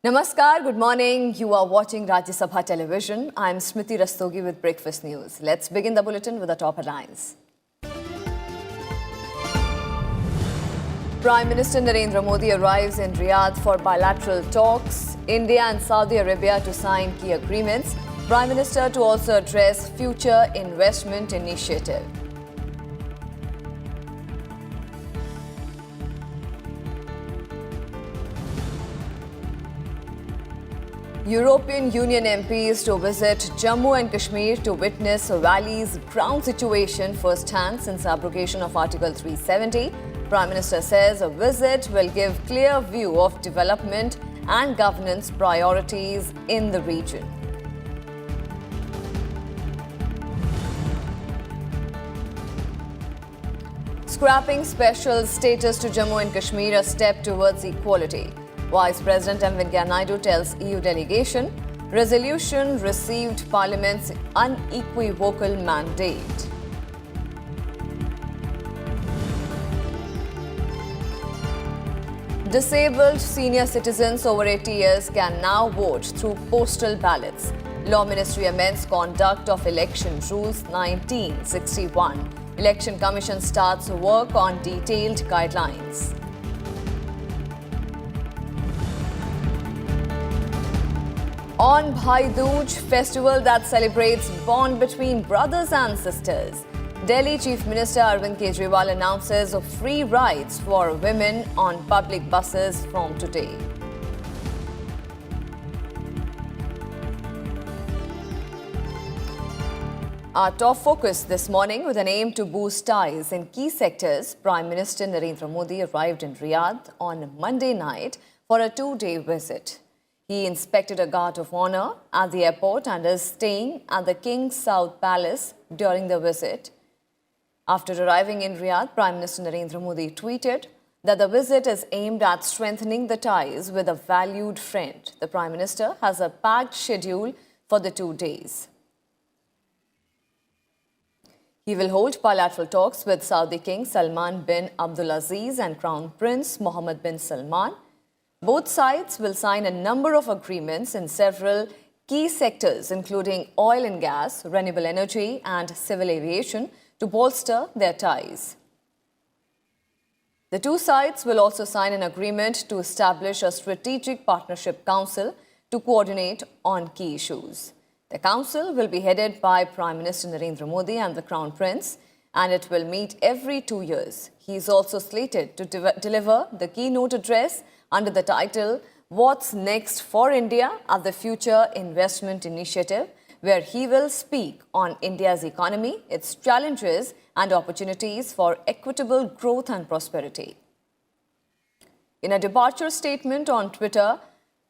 Namaskar, good morning. You are watching Rajya Sabha television. I'm Smriti Rastogi with Breakfast News. Let's begin the bulletin with the top headlines. Prime Minister Narendra Modi arrives in Riyadh for bilateral talks. India and Saudi Arabia to sign key agreements. Prime Minister to also address future investment initiative. European Union MPs to visit Jammu and Kashmir to witness Valley's ground situation firsthand since abrogation of Article 370. Prime Minister says a visit will give clear view of development and governance priorities in the region. Scrapping special status to Jammu and Kashmir, a step towards equality. Vice President M. Venkaiah Naidu tells EU delegation, resolution received Parliament's unequivocal mandate. Disabled senior citizens over 80 years can now vote through postal ballots. Law Ministry amends conduct of election rules 1961. Election Commission starts work on detailed guidelines. On Bhai Dooj, festival that celebrates bond between brothers and sisters, Delhi Chief Minister Arvind Kejriwal announces free rides for women on public buses from today. Our top focus this morning, with an aim to boost ties in key sectors, Prime Minister Narendra Modi arrived in Riyadh on Monday night for a two-day visit. He inspected a guard of honor at the airport and is staying at the King Saud Palace during the visit. After arriving in Riyadh, Prime Minister Narendra Modi tweeted that the visit is aimed at strengthening the ties with a valued friend. The Prime Minister has a packed schedule for the 2 days. He will hold bilateral talks with Saudi King Salman bin Abdulaziz and Crown Prince Mohammed bin Salman. Both sides will sign a number of agreements in several key sectors, including oil and gas, renewable energy, and civil aviation, to bolster their ties. The two sides will also sign an agreement to establish a strategic partnership council to coordinate on key issues. The council will be headed by Prime Minister Narendra Modi and the Crown Prince, and it will meet every 2 years. He is also slated to deliver the keynote address under the title, What's Next for India at the Future Investment Initiative, where he will speak on India's economy, its challenges and opportunities for equitable growth and prosperity. In a departure statement on Twitter,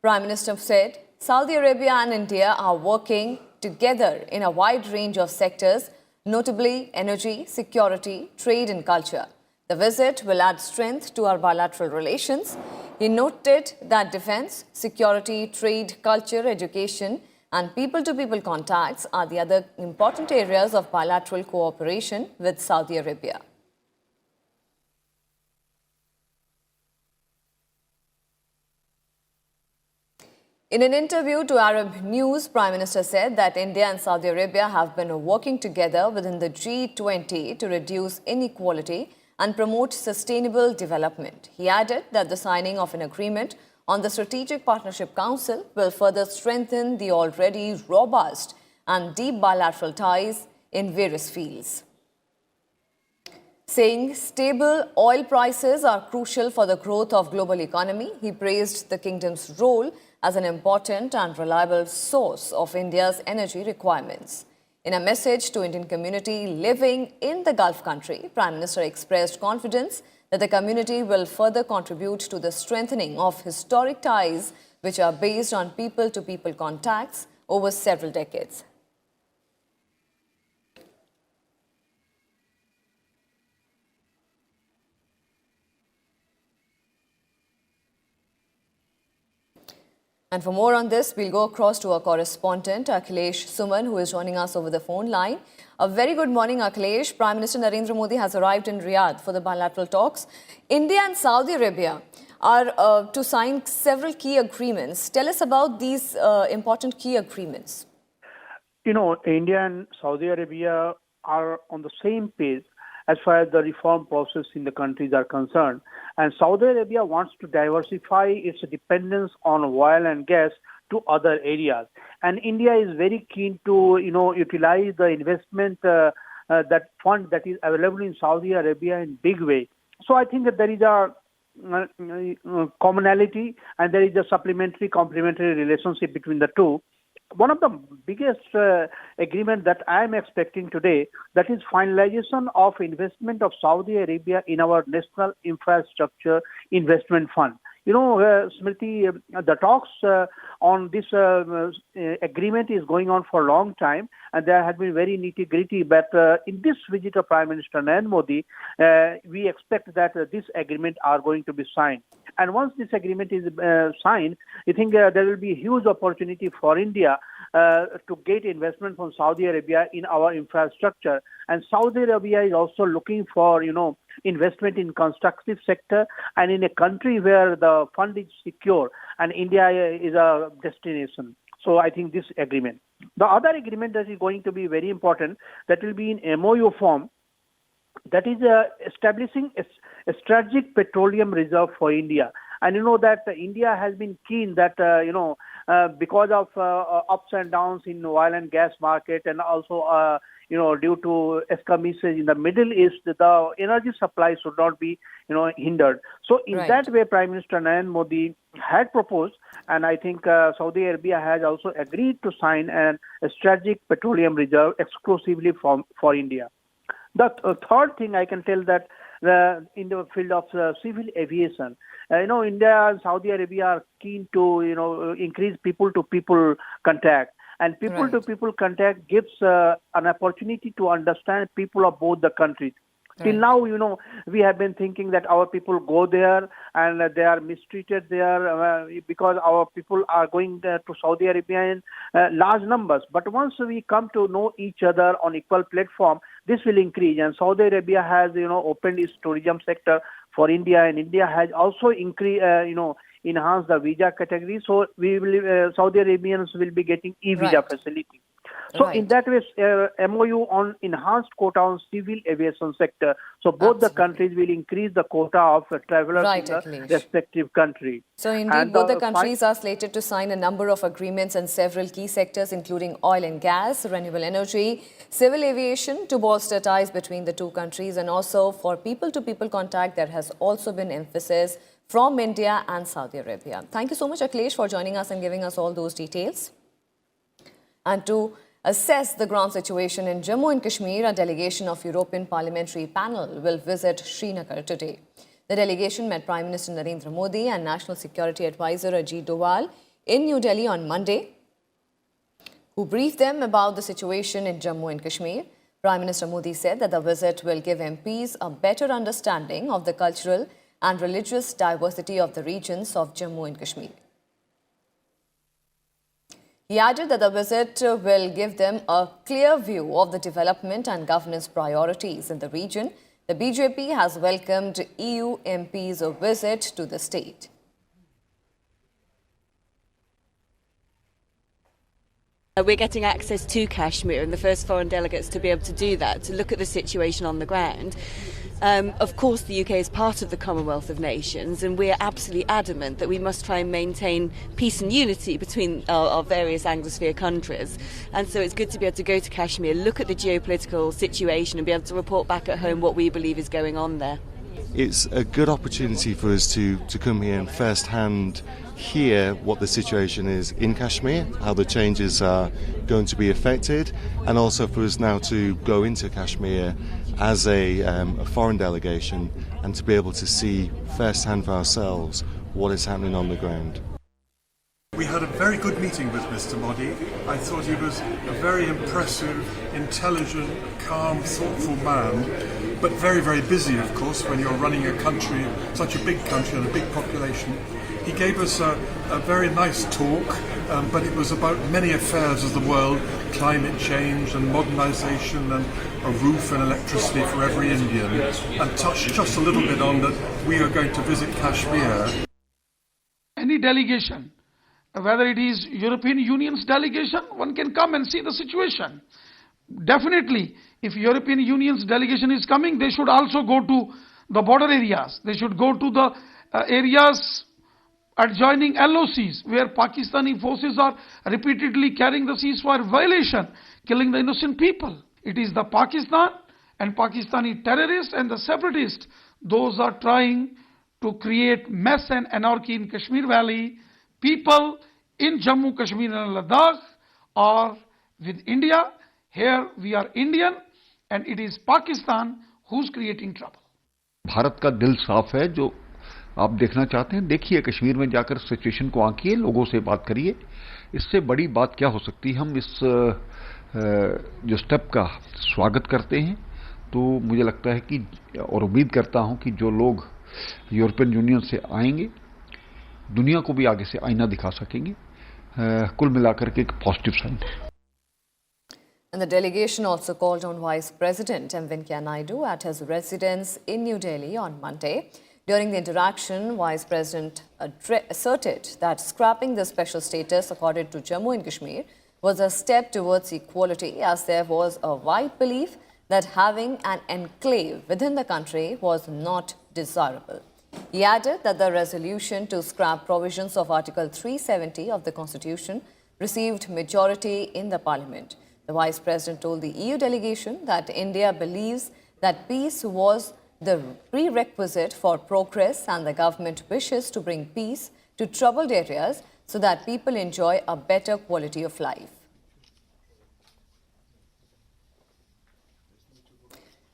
Prime Minister said, Saudi Arabia and India are working together in a wide range of sectors, notably energy, security, trade and culture. The visit will add strength to our bilateral relations. He noted that defense, security, trade, culture, education, and people-to-people contacts are the other important areas of bilateral cooperation with Saudi Arabia. In an interview to Arab News, Prime Minister said that India and Saudi Arabia have been working together within the G20 to reduce inequality and promote sustainable development. He added that the signing of an agreement on the Strategic Partnership Council will further strengthen the already robust and deep bilateral ties in various fields. Saying stable oil prices are crucial for the growth of global economy, he praised the kingdom's role as an important and reliable source of India's energy requirements. In a message to Indian community living in the Gulf country, Prime Minister expressed confidence that the community will further contribute to the strengthening of historic ties which are based on people-to-people contacts over several decades. And for more on this, we'll go across to our correspondent, Akhilesh Suman, who is joining us over the phone line. A very good morning, Akhilesh. Prime Minister Narendra Modi has arrived in Riyadh for the bilateral talks. India and Saudi Arabia are to sign several key agreements. Tell us about these important key agreements. India and Saudi Arabia are on the same page as far as the reform process in the countries are concerned. And Saudi Arabia wants to diversify its dependence on oil and gas to other areas. And India is very keen to, utilize the investment, that fund that is available in Saudi Arabia in big way. So I think that there is a commonality and there is a complementary relationship between the two. One of the biggest agreement that I am expecting today, that is finalization of investment of Saudi Arabia in our National Infrastructure Investment Fund. Smriti, the talks on this agreement is going on for a long time, and there has been very nitty-gritty. But in this visit of Prime Minister Narendra Modi, we expect that this agreement are going to be signed. And once this agreement is signed, I think there will be a huge opportunity for India to get investment from Saudi Arabia in our infrastructure. And Saudi Arabia is also looking for, investment in constructive sector and in a country where the fund is secure, and India is a destination. So I think this agreement. The other agreement that is going to be very important, that will be in MOU form, that is establishing a strategic petroleum reserve for India. And that India has been keen that, because of ups and downs in oil and gas market, and also, due to skirmishes in the Middle East, the energy supply should not be, hindered. So in that way, Prime Minister Narendra Modi had proposed, and I think Saudi Arabia has also agreed to sign a strategic petroleum reserve exclusively for India. The third thing I can tell that in the field of civil aviation, India and Saudi Arabia are keen to, increase people-to-people contact. And people-to-people contact gives an opportunity to understand people of both the countries. Till now, we have been thinking that our people go there and they are mistreated there because our people are going there to Saudi Arabia in large numbers. But once we come to know each other on equal platform, this will increase. And Saudi Arabia has, opened its tourism sector for India, and India has also enhanced the visa category. So Saudi Arabians will be getting e-visa facility. So in that way, MOU on enhanced quota on civil aviation sector. So both the countries will increase the quota of travelers in the respective country. So indeed, both the countries are slated to sign a number of agreements in several key sectors, including oil and gas, renewable energy, civil aviation, to bolster ties between the two countries. And also for people-to-people contact, there has also been emphasis from India and Saudi Arabia. Thank you so much, Akhilesh, for joining us and giving us all those details. And to assess the ground situation in Jammu and Kashmir, a delegation of European Parliamentary Panel will visit Srinagar today. The delegation met Prime Minister Narendra Modi and National Security Advisor Ajit Doval in New Delhi on Monday, who briefed them about the situation in Jammu and Kashmir. Prime Minister Modi said that the visit will give MPs a better understanding of the cultural and religious diversity of the regions of Jammu and Kashmir. He added that the visit will give them a clear view of the development and governance priorities in the region. The BJP has welcomed EU MPs' visit to the state. We're getting access to Kashmir and the first foreign delegates to be able to do that, to look at the situation on the ground. Of course, the UK is part of the Commonwealth of Nations, and we're absolutely adamant that we must try and maintain peace and unity between our various Anglosphere countries. And so it's good to be able to go to Kashmir, look at the geopolitical situation and be able to report back at home what we believe is going on there. It's a good opportunity for us to come here and first-hand hear what the situation is in Kashmir, how the changes are going to be affected, and also for us now to go into Kashmir as a foreign delegation and to be able to see first-hand for ourselves what is happening on the ground. We had a very good meeting with Mr. Modi. I thought he was a very impressive, intelligent, calm, thoughtful man, but very, very busy, of course, when you're running a country, such a big country and a big population. He gave us a very nice talk, but it was about many affairs of the world, climate change and modernisation and a roof and electricity for every Indian, and touched just a little bit on that we are going to visit Kashmir. any delegation, whether it is European Union's delegation, one can come and see the situation. Definitely, if European Union's delegation is coming, they should also go to the border areas. They should go to the areas adjoining LOCs, where Pakistani forces are repeatedly carrying the ceasefire violation, killing the innocent people. It is the Pakistan and Pakistani terrorists and the separatists, those are trying to create mess and anarchy in Kashmir Valley. People in Jammu, Kashmir and Ladakh are with India. Here we are Indian and it is Pakistan who's creating trouble. Bharat का दिल साफ है, जो आप देखना चाहते हैं देखिए, कश्मीर में जाकर सिचुएशन को आंकिए, लोगों से बात करिए। इससे बड़ी बात क्या हो सकती है। हम इस जो स्टेप का स्वागत करते हैं, तो मुझे लगता है कि और उम्मीद करता हूं कि जो लोग यूरोपियन यूनियन से आएंगे, दुनिया को भी आगे से आईना दिखा सकेंगे। कुल मिलाकर के एक पॉजिटिव साइन है। And the delegation also called on Vice President M. Venkaiah Naidu at his residence in New Delhi on Monday. During the interaction, Vice President asserted that scrapping the special status accorded to Jammu and Kashmir was a step towards equality, as there was a wide belief that having an enclave within the country was not desirable. He added that the resolution to scrap provisions of Article 370 of the Constitution received majority in the Parliament. The Vice President told the EU delegation that India believes that peace was the prerequisite for progress and the government wishes to bring peace to troubled areas so that people enjoy a better quality of life.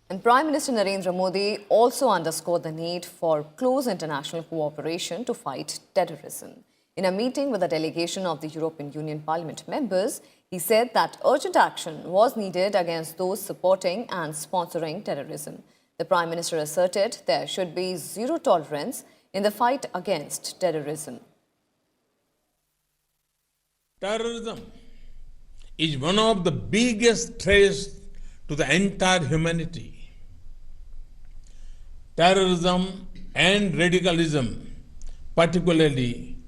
And Prime Minister Narendra Modi also underscored the need for close international cooperation to fight terrorism. In a meeting with a delegation of the European Union Parliament members, he said that urgent action was needed against those supporting and sponsoring terrorism. The Prime Minister asserted there should be zero tolerance in the fight against terrorism. Terrorism is one of the biggest threats to the entire humanity. Terrorism and radicalism particularly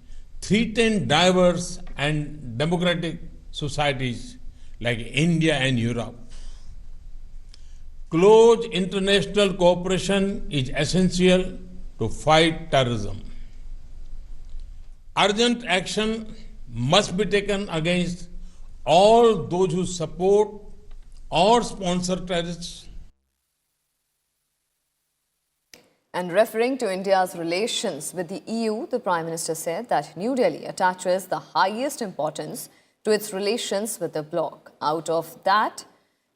threaten diverse and democratic societies like India and Europe. Close international cooperation is essential to fight terrorism. Urgent action must be taken against all those who support or sponsor terrorists. And referring to India's relations with the EU, the Prime Minister said that New Delhi attaches the highest importance to its relations with the bloc. Out of that,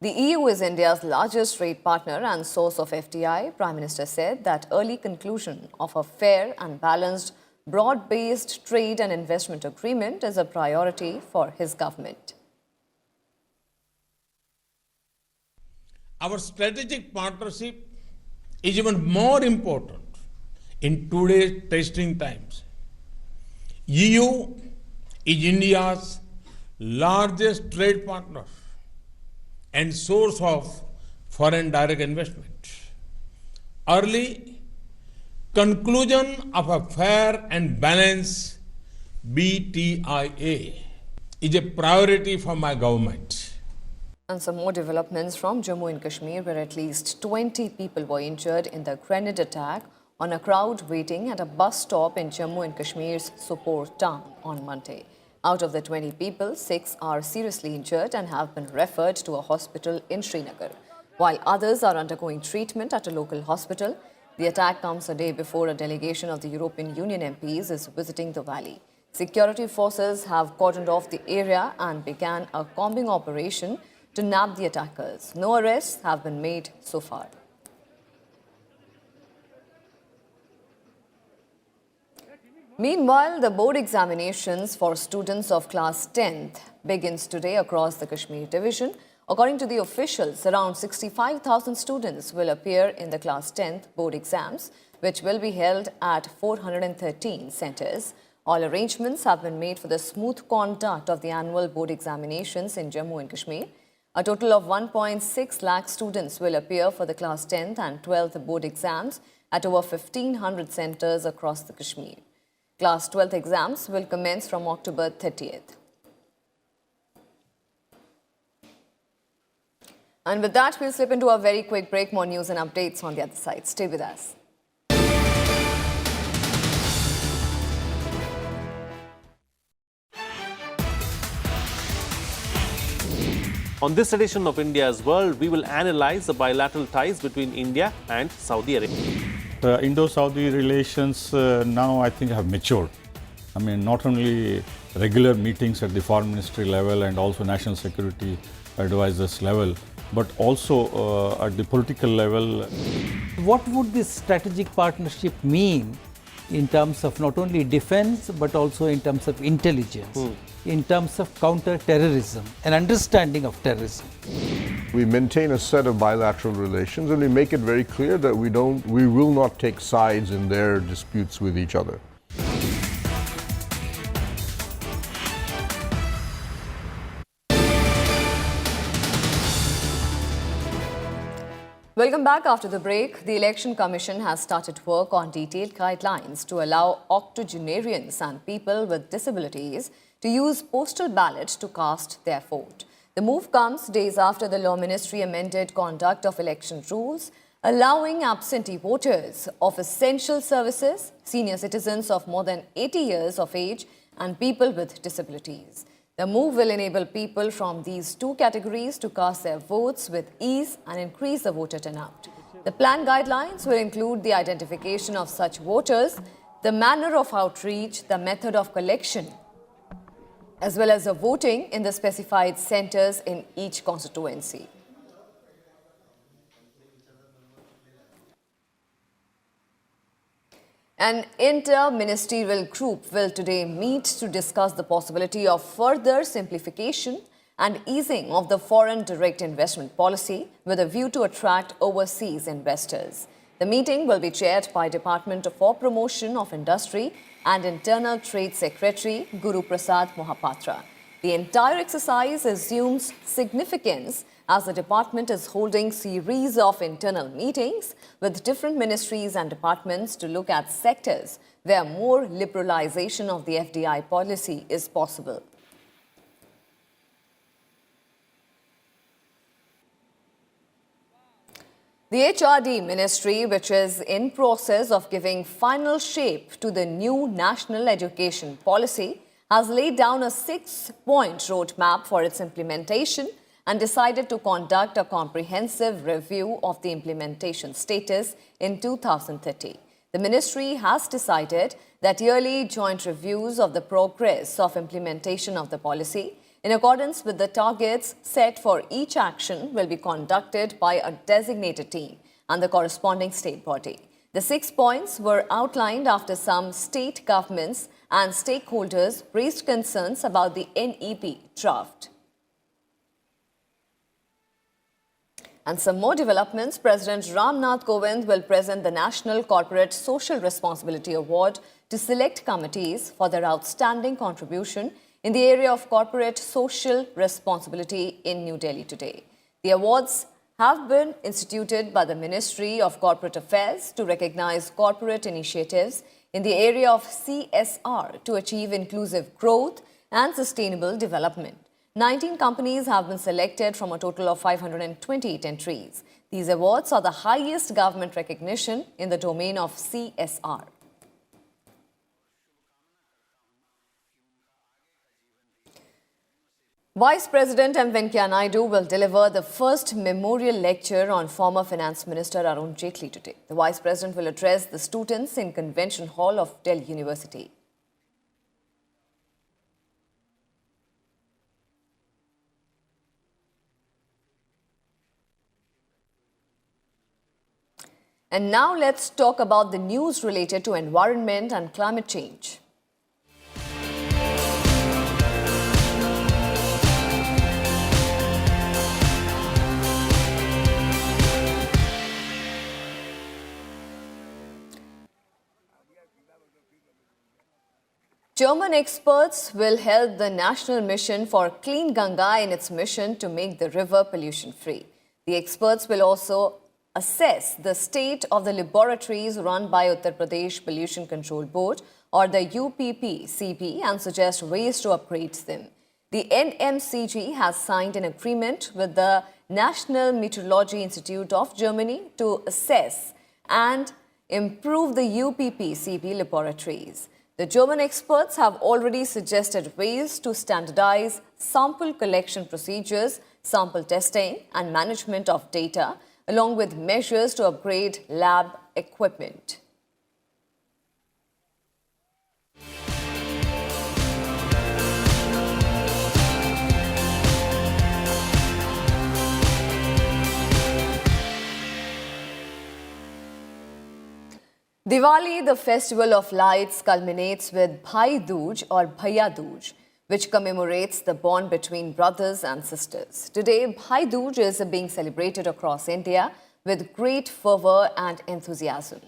the EU is India's largest trade partner and source of FDI. Prime Minister said that early conclusion of a fair and balanced, broad-based trade and investment agreement is a priority for his government. Our strategic partnership is even more important in today's testing times. EU is India's largest trade partner and source of foreign direct investment. Early conclusion of a fair and balanced BTIA is a priority for my government. And some more developments from Jammu and Kashmir, where at least 20 people were injured in the grenade attack on a crowd waiting at a bus stop in Jammu and Kashmir's Sopore town on Monday. Out of the 20 people, 6 are seriously injured and have been referred to a hospital in Srinagar, while others are undergoing treatment at a local hospital. The attack comes a day before a delegation of the European Union MPs is visiting the valley. Security forces have cordoned off the area and began a combing operation to nab the attackers. No arrests have been made so far. Meanwhile, the board examinations for students of class 10th begins today across the Kashmir division. According to the officials, around 65,000 students will appear in the class 10th board exams, which will be held at 413 centres. All arrangements have been made for the smooth conduct of the annual board examinations in Jammu and Kashmir. A total of 1.6 lakh students will appear for the class 10th and 12th board exams at over 1,500 centres across the Kashmir. Class 12th exams will commence from October 30th. And with that, we'll slip into a very quick break. More news and updates on the other side. Stay with us. On this edition of India's World, we will analyze the bilateral ties between India and Saudi Arabia. The Indo-Saudi relations now I think have matured. I mean, not only regular meetings at the foreign ministry level and also national security advisors level, but also at the political level. What would this strategic partnership mean in terms of not only defense but also in terms of intelligence, in terms of counter-terrorism, an understanding of terrorism? We maintain a set of bilateral relations and we make it very clear that we will not take sides in their disputes with each other. Welcome back after the break. The Election Commission has started work on detailed guidelines to allow octogenarians and people with disabilities to use postal ballot to cast their vote. The move comes days after the Law Ministry amended conduct of election rules, allowing absentee voters of essential services, senior citizens of more than 80 years of age, and people with disabilities. The move will enable people from these two categories to cast their votes with ease and increase the voter turnout. The planned guidelines will include the identification of such voters, the manner of outreach, the method of collection, as well as the voting in the specified centres in each constituency. An inter-ministerial group will today meet to discuss the possibility of further simplification and easing of the foreign direct investment policy with a view to attract overseas investors. The meeting will be chaired by Department for Promotion of Industry and Internal Trade Secretary Guru Prasad Mohapatra. The entire exercise assumes significance as the department is holding series of internal meetings with different ministries and departments to look at sectors where more liberalization of the FDI policy is possible. The HRD ministry, which is in process of giving final shape to the new national education policy, has laid down a 6-point roadmap for its implementation and decided to conduct a comprehensive review of the implementation status in 2030. The ministry has decided that yearly joint reviews of the progress of implementation of the policy in accordance with the targets set for each action will be conducted by a designated team and the corresponding state body. The 6 points were outlined after some state governments and stakeholders raised concerns about the NEP draft. And some more developments. President Ram Nath Kovind will present the National Corporate Social Responsibility Award to select committees for their outstanding contribution in the area of corporate social responsibility in New Delhi today. The awards have been instituted by the Ministry of Corporate Affairs to recognize corporate initiatives in the area of CSR to achieve inclusive growth and sustainable development. 19 companies have been selected from a total of 528 entries. These awards are the highest government recognition in the domain of CSR. Vice President M. Venkaiah Naidu will deliver the first memorial lecture on former Finance Minister Arun Jaitley today. The Vice President will address the students in Convention Hall of Delhi University. And now let's talk about the news related to environment and climate change. German experts will help the National Mission for Clean Ganga in its mission to make the river pollution-free. The experts will also assess the state of the laboratories run by Uttar Pradesh Pollution Control Board or the UPP-CP and suggest ways to upgrade them. The NMCG has signed an agreement with the National Meteorology Institute of Germany to assess and improve the UPP-CP laboratories. The German experts have already suggested ways to standardize sample collection procedures, sample testing and management of data, along with measures to upgrade lab equipment. Diwali, the festival of lights, culminates with Bhai Dooj or Bhaiya Dooj, which commemorates the bond between brothers and sisters. Today, Bhai Dooj is being celebrated across India with great fervour and enthusiasm.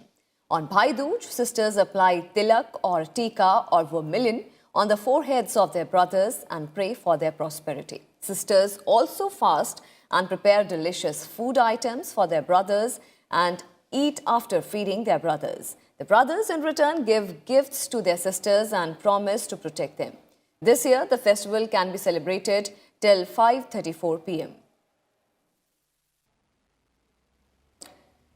On Bhai Dooj, sisters apply tilak or tika or vermilion on the foreheads of their brothers and pray for their prosperity. Sisters also fast and prepare delicious food items for their brothers and eat after feeding their brothers. The brothers in return give gifts to their sisters and promise to protect them. This year, the festival can be celebrated till 5:34 p.m.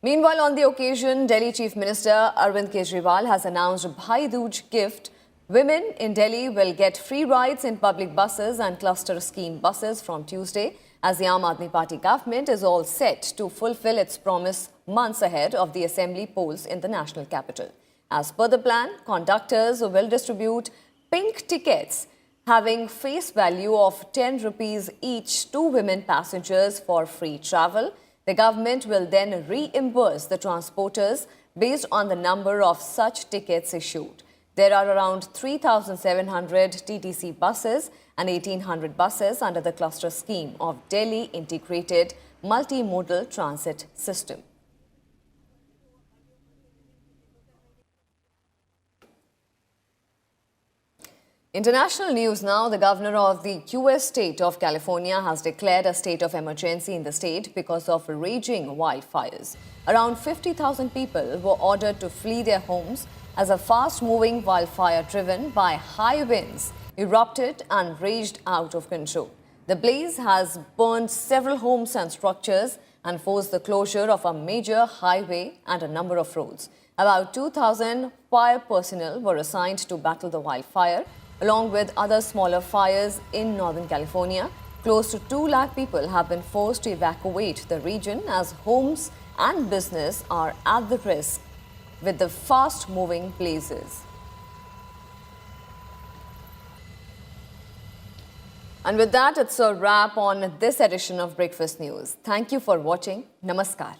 Meanwhile, on the occasion, Delhi Chief Minister Arvind Kejriwal has announced Bhai Dooj gift. Women in Delhi will get free rides in public buses and cluster scheme buses from Tuesday, as the Aam Aadmi Party government is all set to fulfill its promise months ahead of the assembly polls in the national capital. As per the plan, conductors will distribute pink tickets having face value of 10 rupees each to women passengers for free travel. The government will then reimburse the transporters based on the number of such tickets issued. There are around 3,700 TTC buses and 1,800 buses under the cluster scheme of Delhi Integrated Multimodal Transit System. International news now. The governor of the US state of California has declared a state of emergency in the state because of raging wildfires. Around 50,000 people were ordered to flee their homes as a fast-moving wildfire driven by high winds erupted and raged out of control. The blaze has burned several homes and structures and forced the closure of a major highway and a number of roads. About 2,000 fire personnel were assigned to battle the wildfire, along with other smaller fires in Northern California. Close to 2 lakh people have been forced to evacuate the region as homes and business are at the risk with the fast-moving blazes. And with that, it's a wrap on this edition of Breakfast News. Thank you for watching. Namaskar.